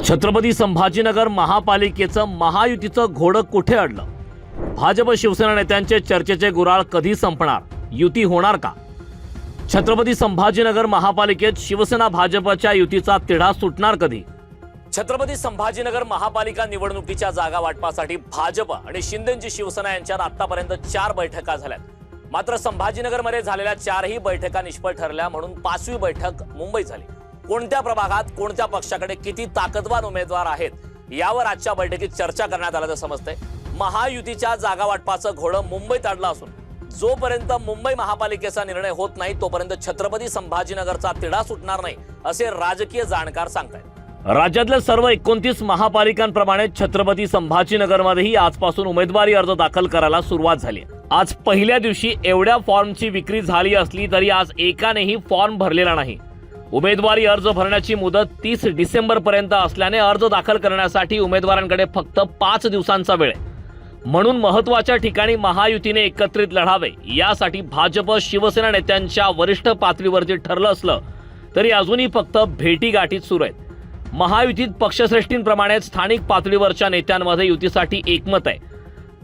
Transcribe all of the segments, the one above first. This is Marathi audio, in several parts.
छत्रपती संभाजीनगर महापालिकेचं महायुतीचं घोडं कुठे अडलं? भाजप शिवसेना नेत्यांचे चर्चेचे गुराळ कधी संपणार? युती होणार का? छत्रपती संभाजीनगर महापालिकेत शिवसेना भाजपच्या युतीचा तिढा सुटणार कधी? छत्रपती संभाजीनगर महापालिका निवडणुकीच्या जागा वाटपासाठी भाजप आणि शिंदेची शिवसेना यांच्यात आतापर्यंत 4 बैठका झाल्यात। मात्र संभाजीनगरमध्ये झालेल्या 4ही बैठका निष्फळ ठरल्या, म्हणून 5वी बैठक मुंबईत झाली। कोणत्या प्रभागात कोणत्या पक्षाकडे किती ताकदवान उमेदवार आहेत यावर आजच्या बैठकीत चर्चा करण्यात आल्याचं समजतंय। महायुतीच्या जागा वाटपाचं घोडं मुंबईत अडलं असून जोपर्यंत मुंबई महापालिकेचा निर्णय होत नाही तोपर्यंत छत्रपती संभाजीनगरचा तिढा सुटणार नाही, असे राजकीय जाणकार सांगतायत। राज्यातल्या सर्व 29 महापालिकांप्रमाणे छत्रपती संभाजीनगरमध्येही आजपासून उमेदवारी अर्ज दाखल करायला सुरुवात झाली आहे। आज पहिल्या दिवशी एवढ्या फॉर्मची विक्री झाली असली तरी आज एकानेही फॉर्म भरलेला नाही। उमेदवारी अर्ज भरण्याची मुदत 30 डिसेंबर पर्यंत असल्याने अर्ज दाखल करण्यासाठी उमेदवारांकडे फक्त 5 दिवसांचा वेळ आहे। म्हणून महत्त्वाच्या ठिकाणी महायुतीने एकत्रित लढावे यासाठी भाजप शिवसेना नेत्यांच्या वरिष्ठ पातळीवरती ठरलं असलं तरी अजूनही फक्त भेटीगाठीत सुरू आहेत। महायुतीत पक्षश्रेष्ठींप्रमाणे स्थानिक पातळीवरच्या नेत्यांमध्ये युतीसाठी एकमत आहे,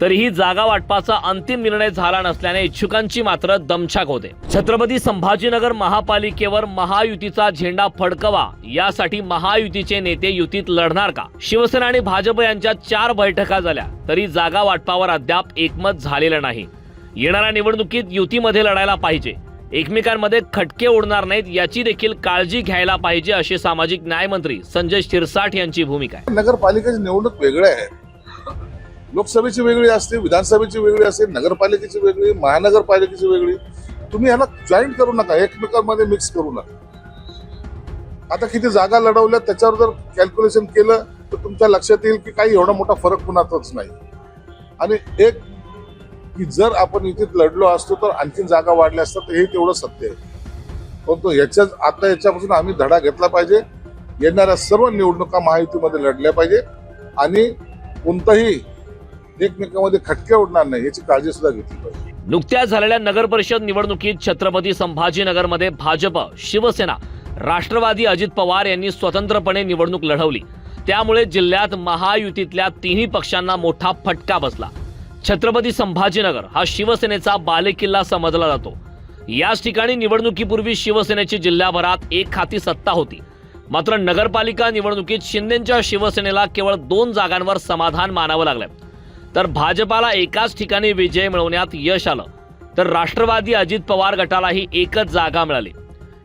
तरीही जागा वाटपाचा अंतिम निर्णय झाला नसल्याने इच्छुकांची मात्र दमछाक होते। छत्रपती संभाजीनगर महापालिकेवर महायुतीचा झेंडा फडकवा यासाठी महायुतीचे नेते युतीत लढणार का? शिवसेना आणि भाजप यांच्यात 4 बैठका झाल्या तरी जागा वाटपावर अद्याप एकमत झालेलं नाही। येणाऱ्या निवडणुकीत युतीमध्ये लढायला पाहिजे, एकमेकांमध्ये खटके उडणार नाहीत याची देखील काळजी घ्यायला पाहिजे, अशी सामाजिक न्याय मंत्री संजय शिरसाट यांची भूमिका आहे। नगरपालिकेची निवडणूक वेगळी आहे, लोकसभेची वेगळी असते, विधानसभेची वेगळी असते, नगरपालिकेची वेगळी, महानगरपालिकेची वेगळी। तुम्ही ह्याला जॉईंट करू नका, एकमेकांमध्ये मिक्स करू नका। आता किती जागा लढवल्या त्याच्यावर जर कॅल्क्युलेशन केलं तर तुमच्या लक्षात येईल की काही एवढा मोठा फरक कुणाचाच नाही। आणि एक की जर आपण इथे लढलो असतो तर आणखीन जागा वाढल्या असतात, हे तेवढं सत्य आहे। परंतु याच्यापासून आम्ही धडा घेतला पाहिजे। येणाऱ्या सर्व निवडणुका महायुतीमध्ये लढल्या पाहिजे आणि कोणताही एकमेकांमध्ये खटके उडणार नाही याची काळजी सुद्धा घेतली पाहिजे। नुकत्याच झालेल्या नगर परिषद निवडणुकीत छत्रपती संभाजीनगरमध्ये भाजप, शिवसेना, राष्ट्रवादी अजित पवार यांनी स्वतंत्रपणे निवडणूक लढवली। त्यामुळे जिल्ह्यात महायुतीतल्या 3ही पक्षांना मोठा फटका बसला। छत्रपती संभाजीनगर हा शिवसेनेचा बालेकिल्ला समजला जातो। याच ठिकाणी निवडणुकीपूर्वी शिवसेनेची जिल्ह्याभरात एक हाती सत्ता होती। मात्र नगरपालिका निवडणुकीत शिंदेच्या शिवसेनेला केवळ 2 जागांवर समाधान मानावं लागलं, तर भाजपाला एकाच ठिकाणी विजय मिळवण्यात यश आलं, तर राष्ट्रवादी अजित पवार गटालाही एकच जागा मिळाली।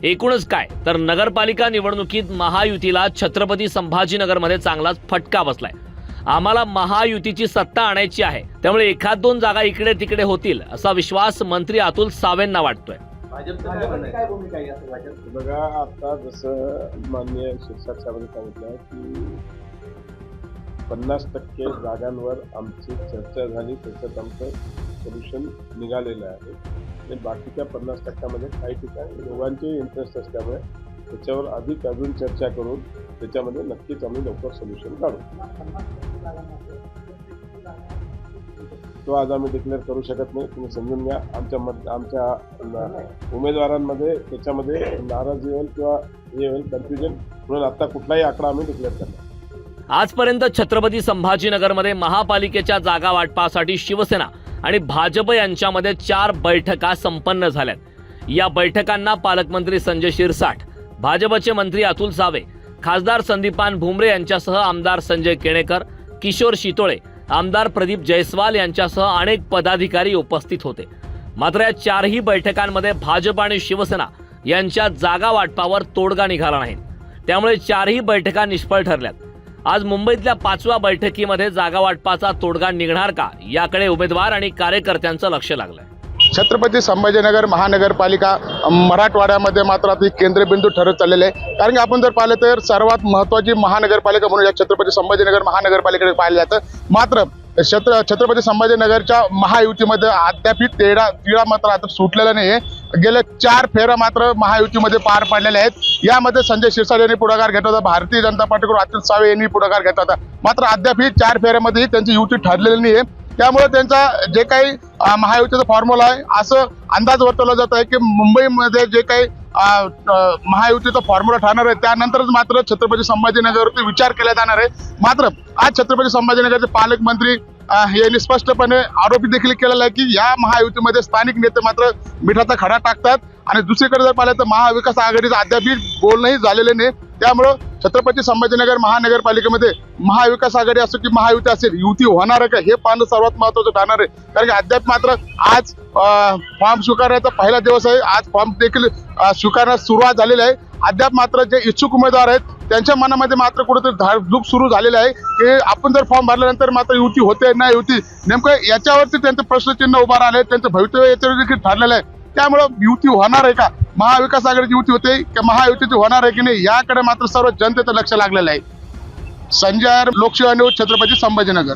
एकूणच काय तर नगरपालिका निवडणुकीत महायुतीला छत्रपती संभाजीनगरमध्ये चांगलाच फटका बसलाय। आम्हाला महायुतीची सत्ता आणायची आहे, त्यामुळे 1-2 जागा इकडे तिकडे होतील असा विश्वास मंत्री अतुल सावेंना वाटतोय। बघा, आता जसं माननीय शिरसाट साहेबांनी सांगितलं की 50% जागांवर आमची चर्चा झाली, त्याच्यात आमचं सोल्युशन निघालेलं आहे। आणि बाकीच्या 50%मध्ये काही ठिकाणी दोघांचे इंटरेस्ट असल्यामुळे त्याच्यावर अजून चर्चा करून त्याच्यामध्ये नक्कीच आम्ही लवकर सोल्युशन काढू। तो आज आम्ही डिक्लेअर करू शकत नाही, तुम्ही समजून घ्या। आमच्या उमेदवारांमध्ये त्याच्यामध्ये नाराजी होईल किंवा हे होईल कन्फ्युजन, म्हणून आता कुठलाही आकडा आम्ही डिक्लेअर करणार। आजपर्यंत छत्रपती संभाजीनगरमध्ये महापालिकेच्या जागा वाटपासाठी शिवसेना आणि भाजप यांच्यामध्ये 4 बैठका संपन्न झाल्यात। या बैठकांना पालकमंत्री संजय शिरसाट, भाजपचे मंत्री अतुल सावे, खासदार संदीपान भुमरे यांच्यासह आमदार संजय केणेकर, किशोर शितोळे, आमदार प्रदीप जयस्वाल यांच्यासह अनेक पदाधिकारी उपस्थित होते। मात्र या 4ही बैठकांमध्ये भाजप आणि शिवसेना यांच्या जागा वाटपावर तोडगा निघाला नाही, त्यामुळे 4ही बैठका निष्फळ ठरल्यात। आज मुंबईतल्या 5व्या बैठकीमध्ये जागा वाटपाचा तोडगा निघणार का याकडे उमेदवार आणि कार्यकर्त्यांचं लक्ष लागलंय। छत्रपती संभाजीनगर महानगरपालिका मराठवाड्यामध्ये मात्र आता केंद्रबिंदू ठरत चाललेले आहे। कारण की आपण जर पाहिलं तर सर्वात महत्त्वाची महानगरपालिका म्हणून या छत्रपती संभाजीनगर महानगरपालिकेकडे पाहिलं जातं। मात्र छत्रपती संभाजीनगरच्या महायुतीमध्ये अद्याप तिढा मात्र आता सुटलेला नाहीये। गेल्या 4 फेऱ्या मात्र महायुतीमध्ये पार पडलेल्या आहेत। यामध्ये संजय शिरसाट यांनी पुढाकार घेतला होता, भारतीय जनता पार्टीकडून अतुल सावे यांनी पुढाकार घेतला होता। मात्र अद्याप 4 फेऱ्यामध्ये त्यांची युती ठरलेली नाहीये। त्यामुळे त्यांचा जे काही महायुतीचा फॉर्म्युला आहे असं अंदाज वर्तवला जात आहे की मुंबईमध्ये जे काही महायुतीचा फॉर्म्युला ठरणार आहे त्यानंतरच मात्र छत्रपती संभाजीनगरवरती विचार केला जाणार आहे. मात्र आज छत्रपती संभाजीनगरचे पालकमंत्री यांनी स्पष्टपणे आरोप देखील केलेला आहे की या महायुतीमध्ये स्थानिक नेते मात्र मिठाचा खडा टाकतात आणि दुसरीकडे जर पाहिलं तर महाविकास आघाडीचं अद्यापही बोलणंही झालेले नाही. त्यामुळं छत्रपती संभाजीनगर महानगरपालिकेमध्ये महाविकास आघाडी असो की महायुती असेल युती होणार आहे का हे पाहणं सर्वात महत्वाचं ठरणार आहे. कारण की अद्याप मात्र आज फॉर्म स्वीकारण्याचा पहिला दिवस आहे. आज फॉर्म देखील स्वीकारण्यास सुरुवात झालेली आहे. अद्याप मात्र जे इच्छुक उमेदवार आहेत त्यांच्या मनामध्ये मात्र कुठेतरी धाकधूक सुरू झालेली आहे की आपण जर फॉर्म भरल्यानंतर मात्र युती होते नाही युती नेमकं याच्यावरती त्यांचं प्रश्नचिन्ह उभा राहिले. त्यांचं भवितव्य याच्यावर देखील ठरलेलं आहे. त्यामुळं युती होणार आहे का महाविकास आघाडीची युती होते की महायुतीची होणार आहे की नाही याकडे मात्र सर्व जनतेचं लक्ष लागलेलं आहे. संजय लोकसेवा न्यूज छत्रपती संभाजीनगर.